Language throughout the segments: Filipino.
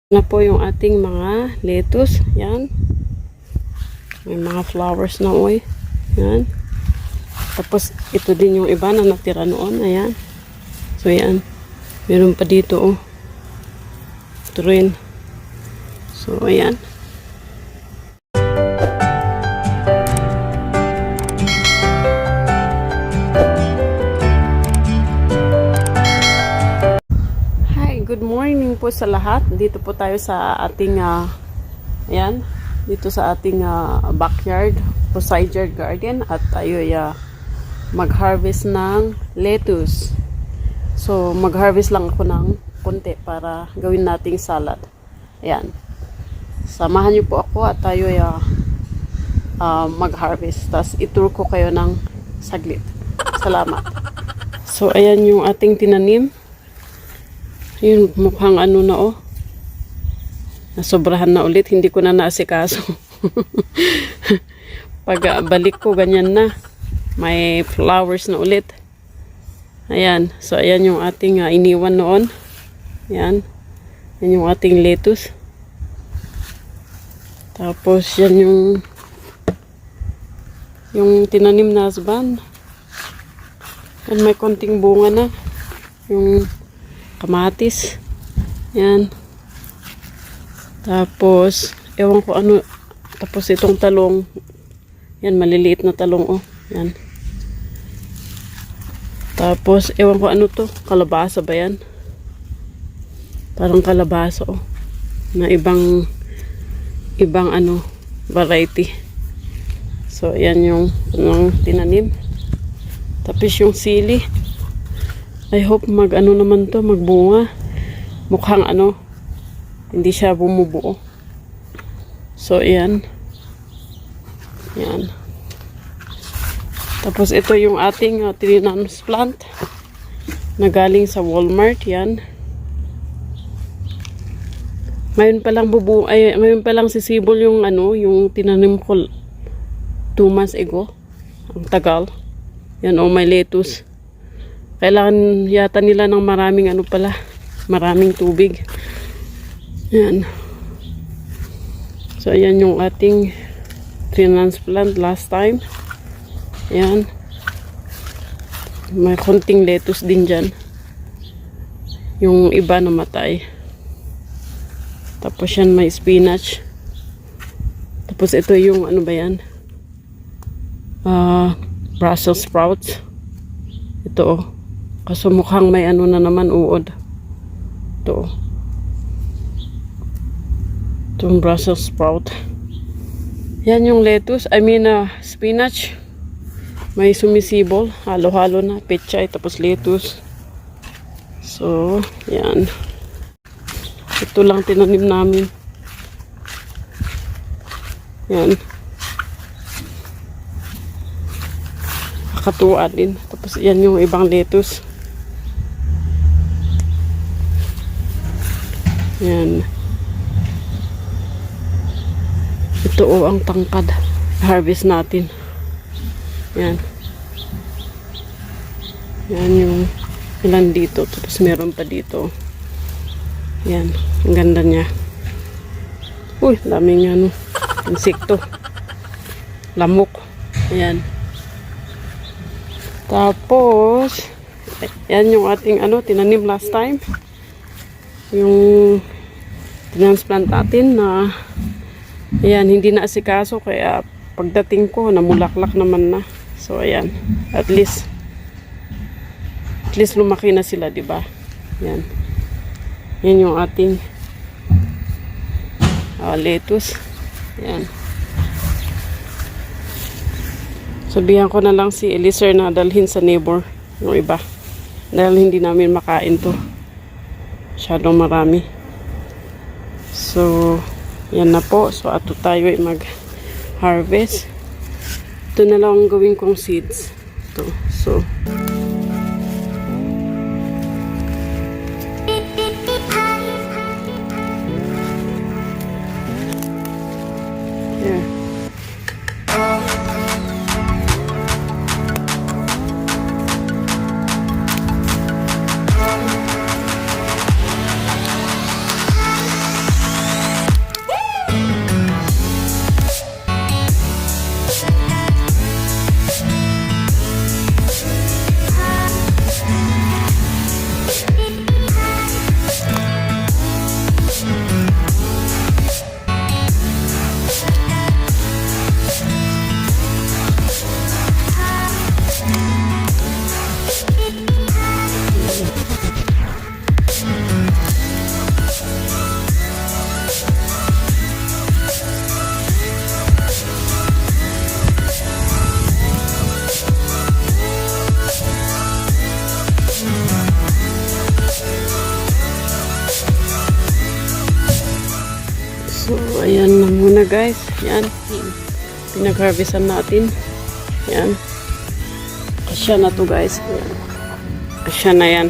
Na po yung ating mga lettuce. Yan. May mga flowers na oy. Yan. Tapos ito din yung iba na natira noon. Ayan. So yan. Meron pa dito oh. Ito rin. So ayan. Good morning po sa lahat. Dito po tayo sa ating ayan, dito sa ating backyard, procedure garden at tayo ay mag-harvest ng lettuce. So mag-harvest lang ako ng konti para gawin nating salad. Ayan. Samahan niyo po ako at tayo ay mag-harvest. Tas itur ko kayo ng saglit. Salamat. So ayan yung ating tinanim. Yun, mukhang ano na oh. Nasobrahan na ulit. Hindi ko na naasikaso. Pag balik ko, ganyan na. May flowers na ulit. Ayan. So, ayan yung ating iniwan noon. Ayan. Ayan yung ating lettuce. Tapos, yan yung tinanim na asban. Yan, may konting bunga na. Yung kamatis. Yan. Tapos, ewan ko ano. Tapos itong talong. Yan, maliliit na talong oh. Yan. Tapos, ewan ko ano to. Kalabasa ba yan? Parang kalabasa oh. Na ibang ano, variety. So, yan yung tinanim. Tapos yung sili. I hope mag-ano naman to, magbunga. Mukhang ano, hindi siya bumubuo. So, ayan. Ayan. Tapos, ito yung ating transplant na galing sa Walmart. Yan. Mayroon palang sisibol yung ano, yung tinanim ko 2 months ago. Ang tagal. Yan, oh, may lettuce. Kailangan yata nila ng maraming ano pala, maraming tubig. Yan. So, ayan yung ating transplant last time. Ayan. May konting lettuce din dyan. Yung iba namatay. Tapos yan may spinach. Tapos ito yung ano ba yan? Brussels sprouts. Ito oh. Kaso mukhang may ano na naman uod. Ito. Itong Brussels sprout. Yan yung lettuce. I mean spinach. May sumisibol. Halo-halo na. Pechay tapos lettuce. So, yan. Ito lang tinanim namin. Yan. Kakatuwa din. Tapos yan yung ibang lettuce. Yan. Ito oh, ang tangkad. Harvest natin. Yan. Yan yung ilan dito. Tapos meron pa dito. Yan. Ang ganda niya. Uy, daming ano. Insekto. Lamok. Ayan. Tapos, yan yung ating ano, tinanim last time. Yung transplant natin na ayan, hindi na asikaso kaya pagdating ko namulaklak naman na. So ayan, at least lumaki na sila, di ba? Yan. Yan yung ating lettuce. Yan. Sabihan ko na lang si Eliezer na dalhin sa neighbor yung iba. Dahil hindi namin makain to. Masyadong marami. So, yan na po. So, ato tayo ay mag-harvest. Ito na lang ang gawin kong seeds. Ito. So, yeah. So, ayan na muna guys. Yan. Pinag-harvestan natin. Yan. Kasya na to guys. Ayan. Kasya na yan.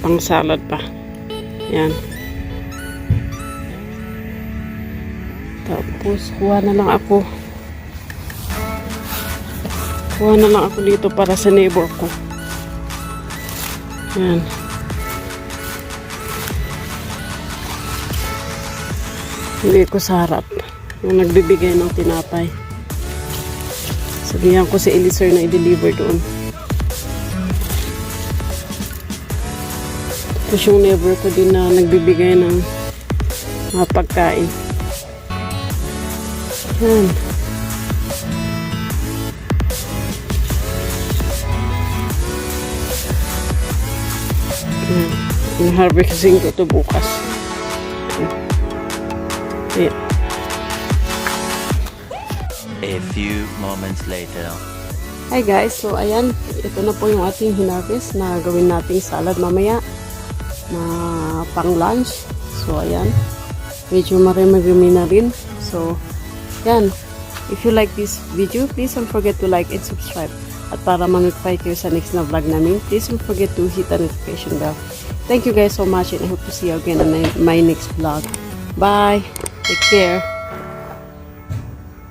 Pang salad pa. Yan. Tapos, kuha na lang ako. Kuha na lang ako dito para sa neighbor ko. Yan. Hindi ko sa harap. Yung nagbibigay ng tinapay. Sabihan ko si Eliezer na i-deliver doon. Tapos yung neighbor ko din na nagbibigay ng mga pagkain. Yan. Yung harvesting ko ito bukas. Ayan. A few moments later. Hi guys, so ayan, ito na po yung ating hinarvest na gawin nating salad mamaya na pang lunch. So ayan, medyo marami na rin. So yan, if you like this video, please don't forget to like and subscribe. At para ma-notify kayo sa next na vlog namin, please don't forget to hit the notification bell. Thank you guys so much and I hope to see you again on my next vlog. Bye! Take care!